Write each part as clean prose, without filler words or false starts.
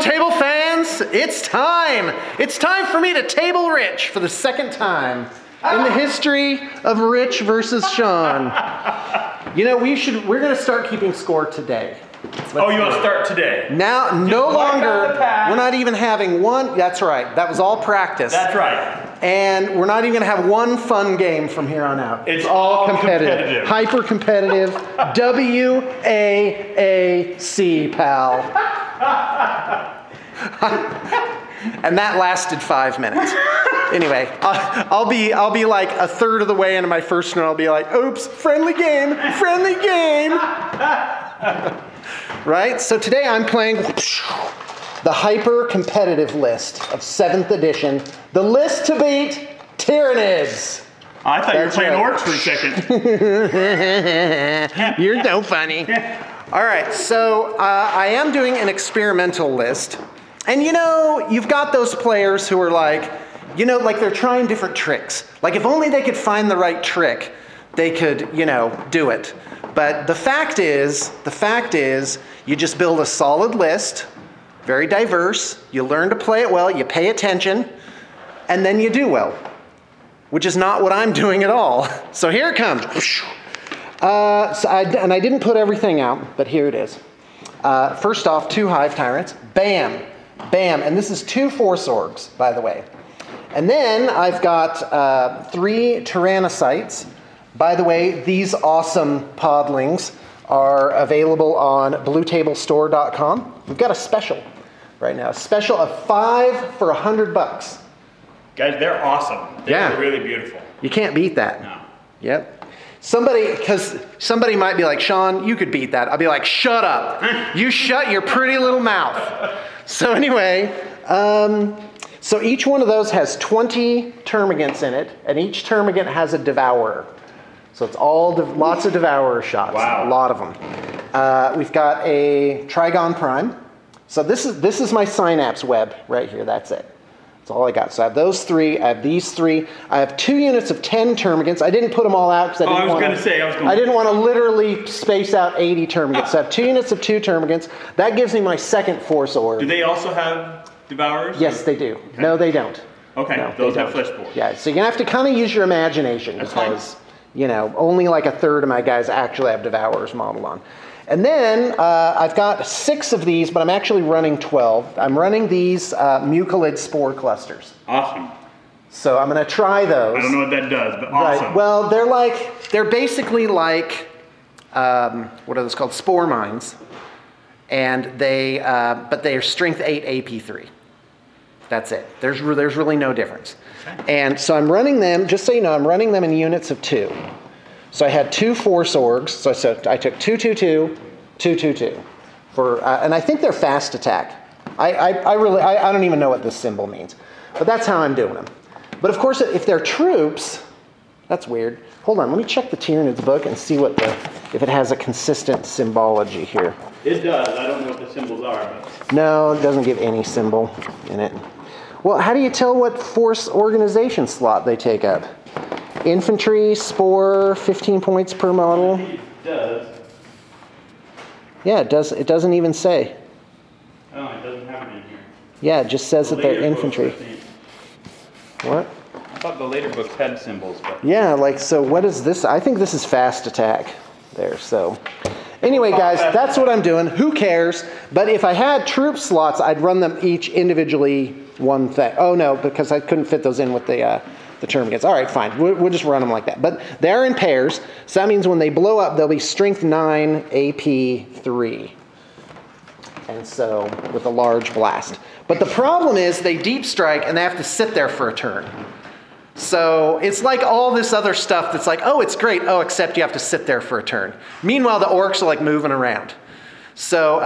Table fans, it's time. It's time for me to table Rich for the second time in the history of Rich versus Sean. You know, we're gonna start keeping score today. Oh, you want to start today? Now, no longer, we're not even having one, that's right, that was all practice. That's right. And we're not even gonna have one fun game from here on out. It's all competitive. Hyper competitive, WAAC, pal. And that lasted 5 minutes. Anyway, I'll be like a third of the way into my first one. I'll be like, oops, friendly game, friendly game. Right? So today I'm playing the hyper competitive list of 7th edition. The list to beat, Tyranids. I thought you were playing orcs for a second. You're so funny. All right, so I am doing an experimental list. And you know, you've got those players who are like, you know, like they're trying different tricks. Like if only they could find the right trick, they could, you know, do it. But the fact is, you just build a solid list, very diverse, you learn to play it well, you pay attention, and then you do well, which is not what I'm doing at all. So here it comes. And I didn't put everything out, but here it is. First off, 2 Hive Tyrants, bam, bam, and this is 2 Force Orgs, by the way. And then I've got 3 Tyrannocytes. By the way, these awesome podlings are available on bluetablestore.com. We've got a special right now, a special of 5 for $100. Guys, they're awesome. They're really beautiful. You can't beat that. No. Yep. Somebody might be like, Sean, you could beat that. I'll be like, shut up. You shut your pretty little mouth. So anyway, so each one of those has 20 termagants in it, and each termagant has a devourer. So it's all lots of devourer shots. Wow. A lot of them. We've got a Trigon Prime. So this is my synapse web right here. That's it. That's all I got. So I have those 3. I have these 3. I have 2 units of 10 termagants. I didn't put them all out because I didn't want to literally space out 80 termagants. So I have 2 units of 2 termagants. That gives me my 2nd Force Org. Do they also have devourers? Yes, they do. Okay. No, they don't. Okay, no, those have flesh spores. Yeah, so you're going to have to kind of use your imagination because, you know, only like a third of my guys actually have devourers modeled on. And then I've got 6 of these, but I'm actually running 12. I'm running these mucilid spore clusters. Awesome. So I'm going to try those. I don't know what that does, but awesome. Right. Well, they're basically like, what are those called? Spore mines. And but they are strength 8 AP3. That's it. There's really no difference. Okay. And so I'm running them, just so you know, I'm running them in units of 2. So I had 2 Force Orgs. So I took 2, 2, 2, 2, 2, 2. And I think they're fast attack. I don't even know what this symbol means. But that's how I'm doing them. But of course, if they're troops, that's weird. Hold on, let me check the Tyranids book and see if it has a consistent symbology here. It does. I don't know what the symbols are. But... No, it doesn't give any symbol in it. Well, how do you tell what force organization slot they take up? Infantry, Spore, 15 points per model. It does. Yeah, it does. It doesn't even say. Oh, it doesn't have it in here. Yeah, it just says that they're infantry. What? I thought the later books had symbols, but... Yeah, like, so what is this? I think this is fast attack there, so... Anyway, guys, that's what I'm doing. Who cares? But if I had troop slots, I'd run them each individually one thing. Oh, no, because I couldn't fit those in with the termagants. All right, fine. We'll just run them like that. But they're in pairs, so that means when they blow up, they'll be strength 9, AP 3. And so, with a large blast. But the problem is they deep strike, and they have to sit there for a turn. So it's like all this other stuff that's like, oh, it's great. Oh, except you have to sit there for a turn. Meanwhile, the orcs are like moving around. So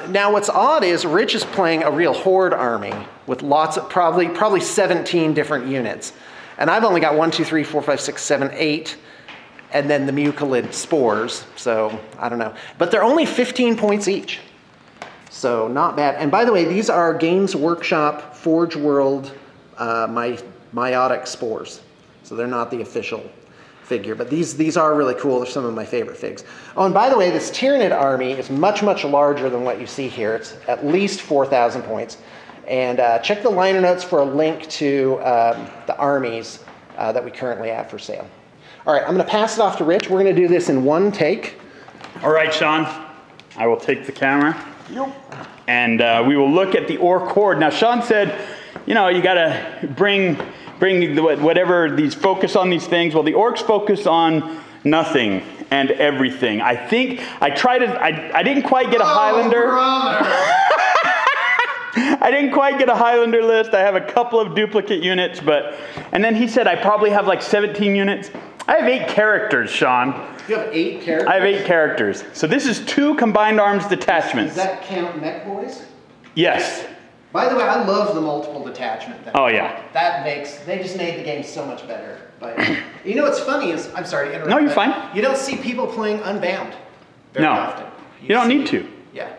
now what's odd is Rich is playing a real horde army with lots of, probably 17 different units. And I've only got 1, 2, 3, 4, 5, 6, 7, 8, and then the mucilid spores. So I don't know. But they're only 15 points each. So not bad. And by the way, these are Games Workshop Forge World meiotic spores. So they're not the official figure, but these are really cool. They're some of my favorite figs. Oh, and by the way, this Tyranid army is much, much larger than what you see here. It's at least 4,000 points. And check the liner notes for a link to the armies that we currently have for sale. All right, I'm going to pass it off to Rich. We're going to do this in one take. All right, Sean, I will take the camera. Yep. And we will look at the orc horde. Now, Sean said, you know, you got to bring whatever these, focus on these things. Well, the orcs focus on nothing and everything. I think I didn't quite get a Highlander. I didn't quite get a Highlander list. I have a couple of duplicate units, and then he said I probably have like 17 units. I have 8 characters, Sean. You have 8 characters? I have 8 characters. So this is 2 combined arms detachments. Does that count mech boys? Yes. By the way, I love the multiple detachment thing. Oh yeah. They just made the game so much better. But you know what's funny is, I'm sorry to interrupt. No, you're fine. You don't see people playing Unbound very often. You don't need to. Yeah.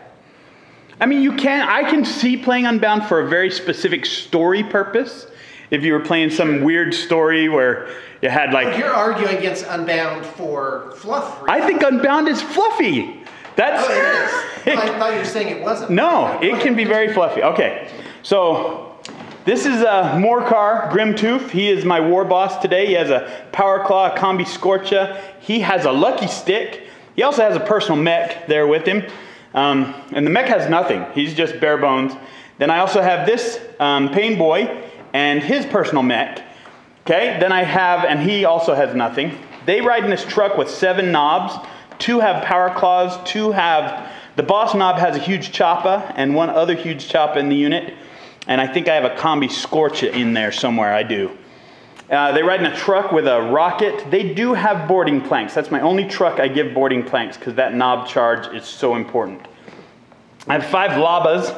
I mean, I can see playing Unbound for a very specific story purpose. If you were playing some weird story where you had like... Well, you're arguing against Unbound for fluff reasons. I think Unbound is fluffy. Oh, it is. I thought you were saying it wasn't. No, it can be very fluffy. Okay, so this is Morcar Grimtooth. He is my war boss today. He has a Power Claw, a Combi Scorcha. He has a Lucky Stick. He also has a personal mech there with him. And the mech has nothing. He's just bare bones. Then I also have this Pain Boy and his personal mech. Okay, then I have, and he also has nothing. They ride in this truck with 7 knobs. 2 have Power Claws, 2 have, the boss knob has a huge choppa and 1 other huge choppa in the unit. And I think I have a Combi Scorcha in there somewhere, I do. They ride in a truck with a rocket. They do have boarding planks. That's my only truck I give boarding planks because that knob charge is so important. I have 5 Labas.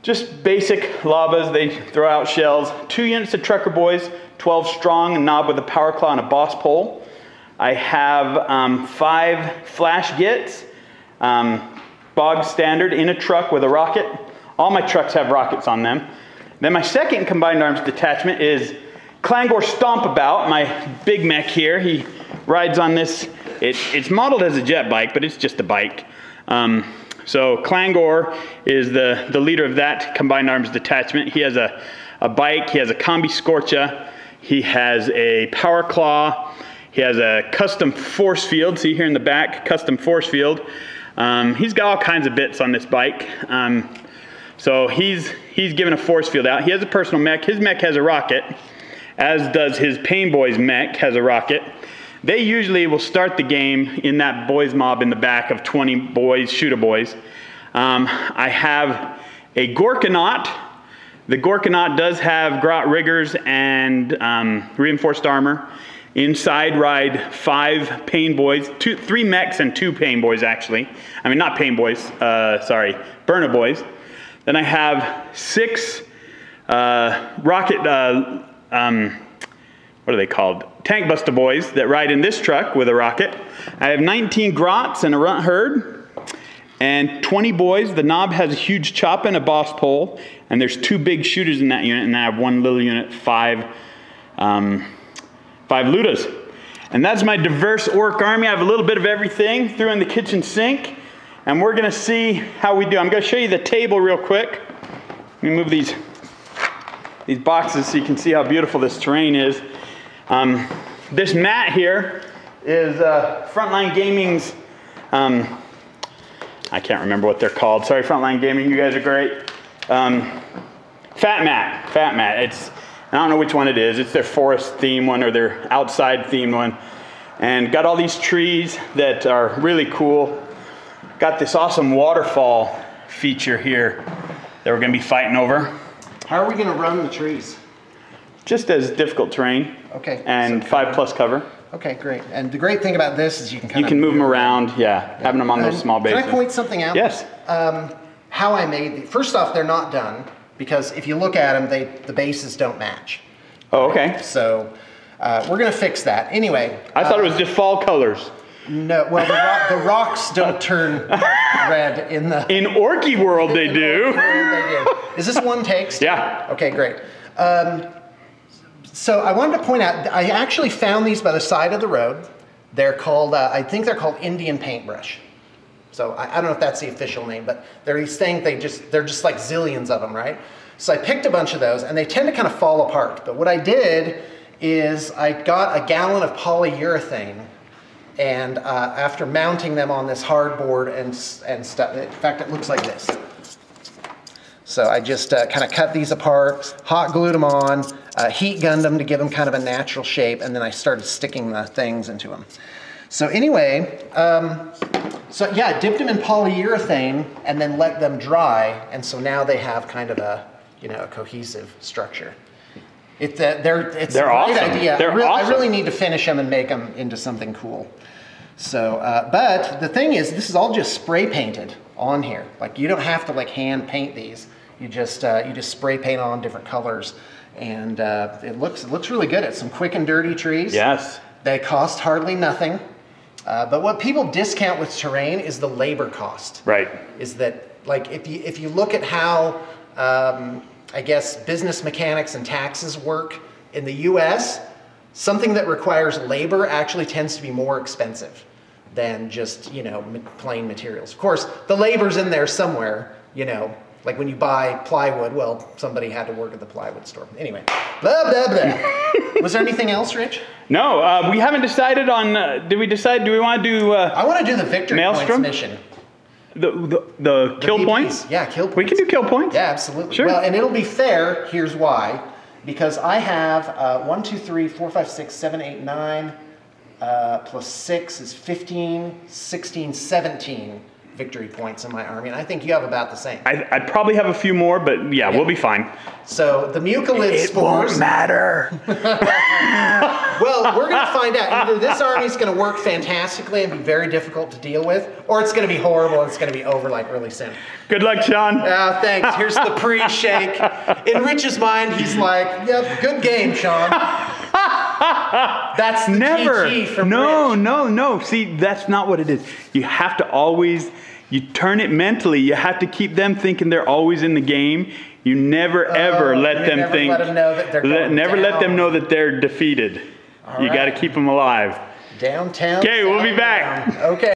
Just basic Labas, they throw out shells. 2 units of Trucker Boys, 12 strong, a knob with a Power Claw and a boss pole. I have 5 Flash Gits, bog standard in a truck with a rocket. All my trucks have rockets on them. Then my second combined arms detachment is Clangor Stompabout, my big mech here. He rides on this, it's modeled as a jet bike, but it's just a bike. So Clangor is the leader of that combined arms detachment. He has a bike, he has a Combi Scorcha, he has a Power Claw, he has a custom force field, see here in the back, custom force field. He's got all kinds of bits on this bike. So he's given a force field out. He has a personal mech. His mech has a rocket, as does his Pain Boy's mech has a rocket. They usually will start the game in that boys mob in the back of 20 boys, shooter boys. I have a Gorkanaut. The Gorkanaut does have grot riggers and reinforced armor. Inside ride 5 Pain Boys, 3 mechs and 2 Pain Boys actually. I mean, not Pain Boys, sorry, Burner Boys. Then I have 6 rocket, what are they called? Tank Buster Boys that ride in this truck with a rocket. I have 19 Grots and a Runt Herd. And 20 boys. The knob has a huge chop and a boss pole. And there's 2 big shooters in that unit. And I have 1 little unit, 5 Ludas. And that's my diverse orc army. I have a little bit of everything threw in the kitchen sink. And we're gonna see how we do. I'm gonna show you the table real quick. Let me move these boxes so you can see how beautiful this terrain is. This mat here is Frontline Gaming's, I can't remember what they're called. Sorry, Frontline Gaming, you guys are great. Fat mat. I don't know which one it is. It's their forest theme one or their outside themed one. And got all these trees that are really cool. Got this awesome waterfall feature here that we're gonna be fighting over. How are we gonna run the trees? Just as difficult terrain. Okay. And so 5+ cover. Okay, great. And the great thing about this is you can move them around, yeah, having them on those small bases. Can I point something out? Yes. How I made these. First off, they're not done because if you look at them, the bases don't match. Oh, okay. So we're going to fix that. Anyway. I thought it was just fall colors. No, well, the rocks don't turn red in the... In Orky world, they do. They do. Is this one take? Yeah. Okay, great. So I wanted to point out, I actually found these by the side of the road. They're called, I think they're called Indian paintbrush. So I don't know if that's the official name, but they're these things, they're just like zillions of them, right? So I picked a bunch of those, and they tend to kind of fall apart. But what I did is I got a gallon of polyurethane, and after mounting them on this hardboard and stuff, in fact, it looks like this. So I just kind of cut these apart, hot glued them on, heat gunned them to give them kind of a natural shape, and then I started sticking the things into them. So anyway, so yeah, I dipped them in polyurethane and then let them dry, and so now they have kind of a, you know, a cohesive structure. It's a great awesome. idea. They're awesome. I really need to finish them and make them into something cool. So, but the thing is, this is all just spray painted on here. Like, you don't have to like hand paint these. You just spray paint on different colors, and it looks really good. It's some quick and dirty trees. Yes. They cost hardly nothing. But what people discount with terrain is the labor cost. Right. Is that, like, if you look at how I guess business mechanics and taxes work in the US, something that requires labor actually tends to be more expensive than just, you know, plain materials. Of course, the labor's in there somewhere, you know, like when you buy plywood, well, somebody had to work at the plywood store. Anyway, blah, blah, blah. Was there anything else, Rich? No, we haven't decided on, do we want to do I want to do the victory points mission. The kill points? Yeah, kill points. We can do kill points. Yeah, absolutely. Sure. Well, and it'll be fair. Here's why. Because I have 1, 2, 3, 4, 5, 6, 7, 8, 9, plus 6 is 15, 16, 17 victory points in my army. And I think you have about the same. I'd probably have a few more, but yeah, we'll be fine. So the mucilid spores. Won't matter. Well, we're going to find out. Either this army is going to work fantastically and be very difficult to deal with, or it's going to be horrible and it's going to be over like really soon. Good luck, Sean. Thanks. Here's the pre-shake. In Rich's mind, he's like, yep, good game, Sean. That's the GG from Rich. No. See, that's not what it is. You have to always, you turn it mentally. You have to keep them thinking they're always in the game. You never ever let them think. Let them know that they're going never down. let them know that they're defeated. You got to keep them alive. Downtown. Okay, we'll be back. Okay.